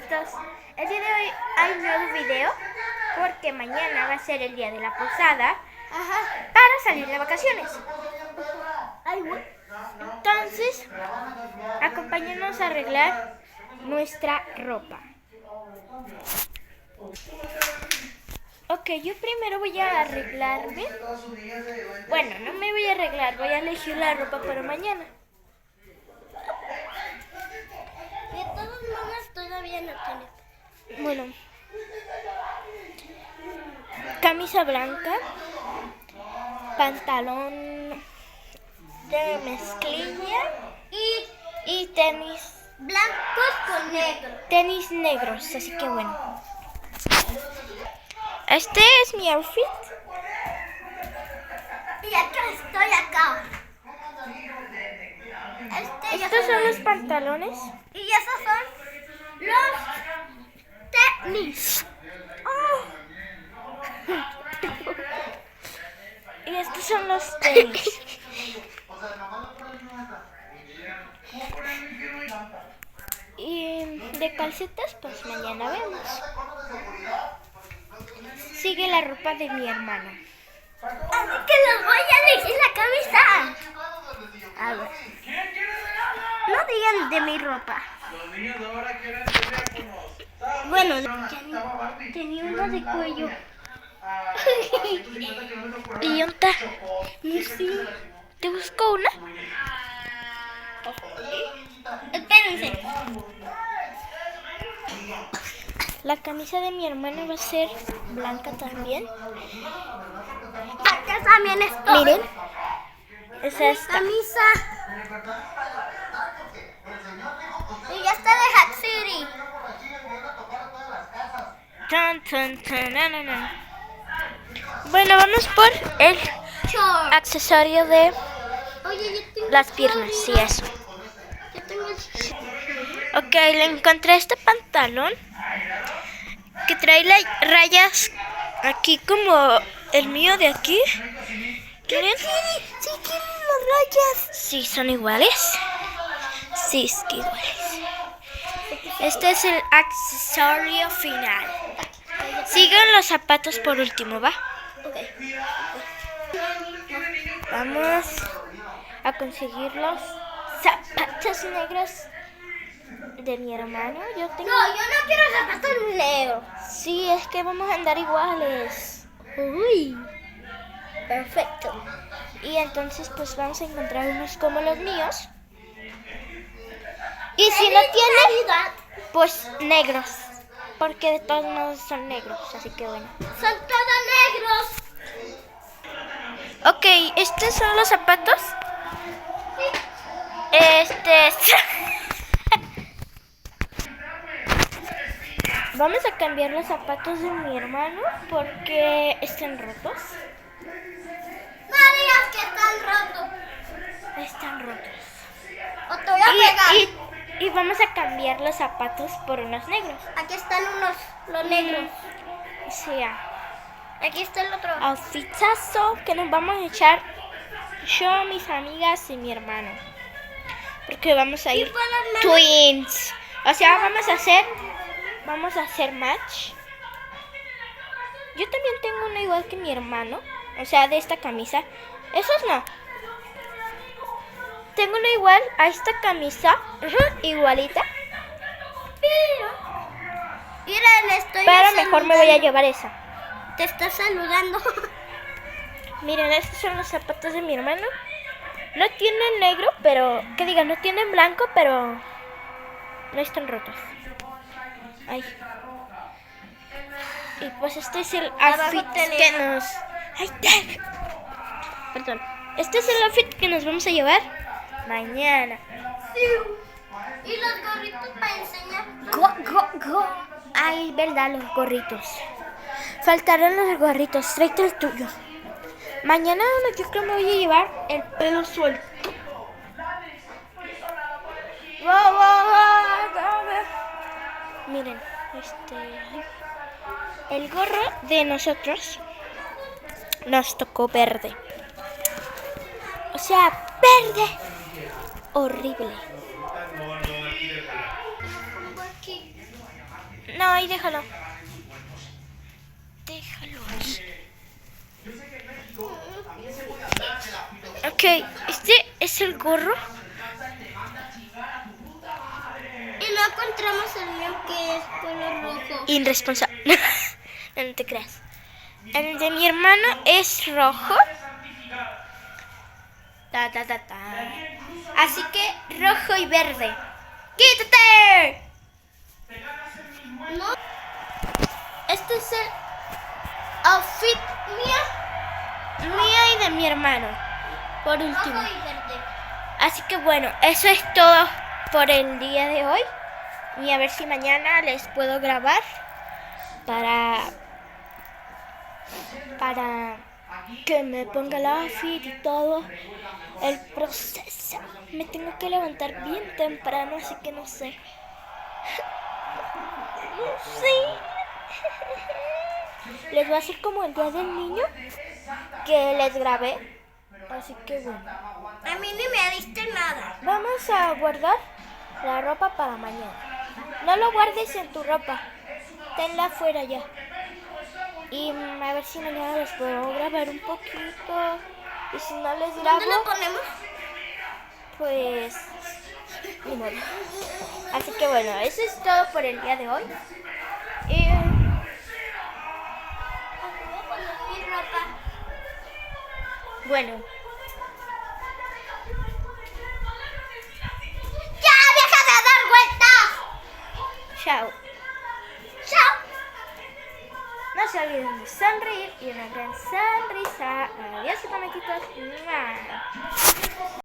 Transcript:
amiguitos, el día de hoy hay un nuevo video porque mañana va a ser el día de la posada para salir de vacaciones. Entonces, acompáñanos a arreglar nuestra ropa. Ok, yo primero voy a arreglarme. Bueno, no me voy a arreglar, voy a elegir la ropa para mañana. De todas maneras todavía no tiene. Bueno, camisa blanca, pantalón de mezclilla y tenis Blancos con negro. tenis negros, así que bueno. Este es mi outfit. Y acá estoy acá. Estos son los pantalones. Y esos son los tenis. Y estos son los tenis. Y de calcetas, pues mañana vemos. Sigue la ropa de mi hermana. Así que los voy a elegir la camisa. A ver. No digan de mi ropa. Bueno, tenía una de cuello. ¿Y dónde? Sí. ¿Te busco una? Espérense. La camisa de mi hermana va a ser blanca también. Acá también estoy. Miren, es esta. Camisa. Y ya está de Hat City. Tan, tan, tan, na, na, na. Bueno, vamos por el Short. accesorio de Oye, yo tengo las piernas, sí, eso. Yo tengo Ok, le encontré este pantalón que trae rayas aquí como el mío de aquí. ¿Quieren? Sí, quiero las rayas. Sí, son iguales. Sí, es que iguales. Este es el accesorio final. Sigan los zapatos por último, ¿va? Okay. Vamos a conseguir los zapatos negros de mi hermano. Yo tengo... No, yo no quiero zapatos negros. Sí, es que vamos a andar iguales. Uy. Perfecto. Y entonces pues vamos a encontrar unos como los míos. Y si no tienen, pues negros. Porque de todos modos son negros, así que bueno. Son todos negros. Ok, estos son los zapatos. Vamos a cambiar los zapatos de mi hermano porque están rotos. No digas que están rotos. Están rotos. O te voy a pegar. Y vamos a cambiar los zapatos por unos negros. Aquí están los negros. Sí, ya. Aquí está el otro. Outfitazo que nos vamos a echar yo, mis amigas y mi hermano. Porque vamos a ir para las twins. O sea, vamos a hacer match. Yo también tengo una igual que mi hermano. O sea, de esta camisa. Esos no. Tengo una igual a esta camisa. Igualita. Mira, le estoy Pero mejor me voy a llevar esa. Te está saludando. Miren, estos son los zapatos de mi hermano. No tienen negro, pero... Que diga, no tienen blanco, pero... No están rotos. Ay. Y pues este es el outfit que nos... Ay, perdón. Este es el outfit que nos vamos a llevar mañana. Sí. Y los gorritos para enseñar. Ay, verdad, los gorritos. Faltarán los gorritos. Tráete el tuyo. Mañana yo creo que me voy a llevar el pelo suelto. Miren, el gorro de nosotros nos tocó verde. O sea, verde. Horrible. No, ahí déjalo. Déjalo. Ok, este es el gorro. Y no encontramos el mío que es color rojo. Irresponsable. No te creas. El de mi hermano es rojo. Ta, ta, ta, ta. Así que rojo y verde. ¡Quítate! No. Este es el outfit mía y de mi hermano. Por último. Rojo y verde. Así que bueno, eso es todo por el día de hoy. Y a ver si mañana les puedo grabar para que me ponga el outfit y todo el proceso. Me tengo que levantar bien temprano, así que no sé. No sé. Les voy a hacer como el día del niño que les grabé. Así que bueno. A mí ni me diste nada. Vamos a guardar la ropa para mañana. No lo guardes en tu ropa. Tenla afuera ya. Y a ver si mañana les puedo grabar un poquito. Y si no les grabo, ¿Dónde lo ponemos? pues ni modo. Así que bueno, eso es todo por el día de hoy. Y Voy a poner mi ropa. bueno, ¡Ya, deja de dar vueltas! chao. ¡Chao! No se olviden de sonreír y una gran sonrisa. Adiós, cometitos.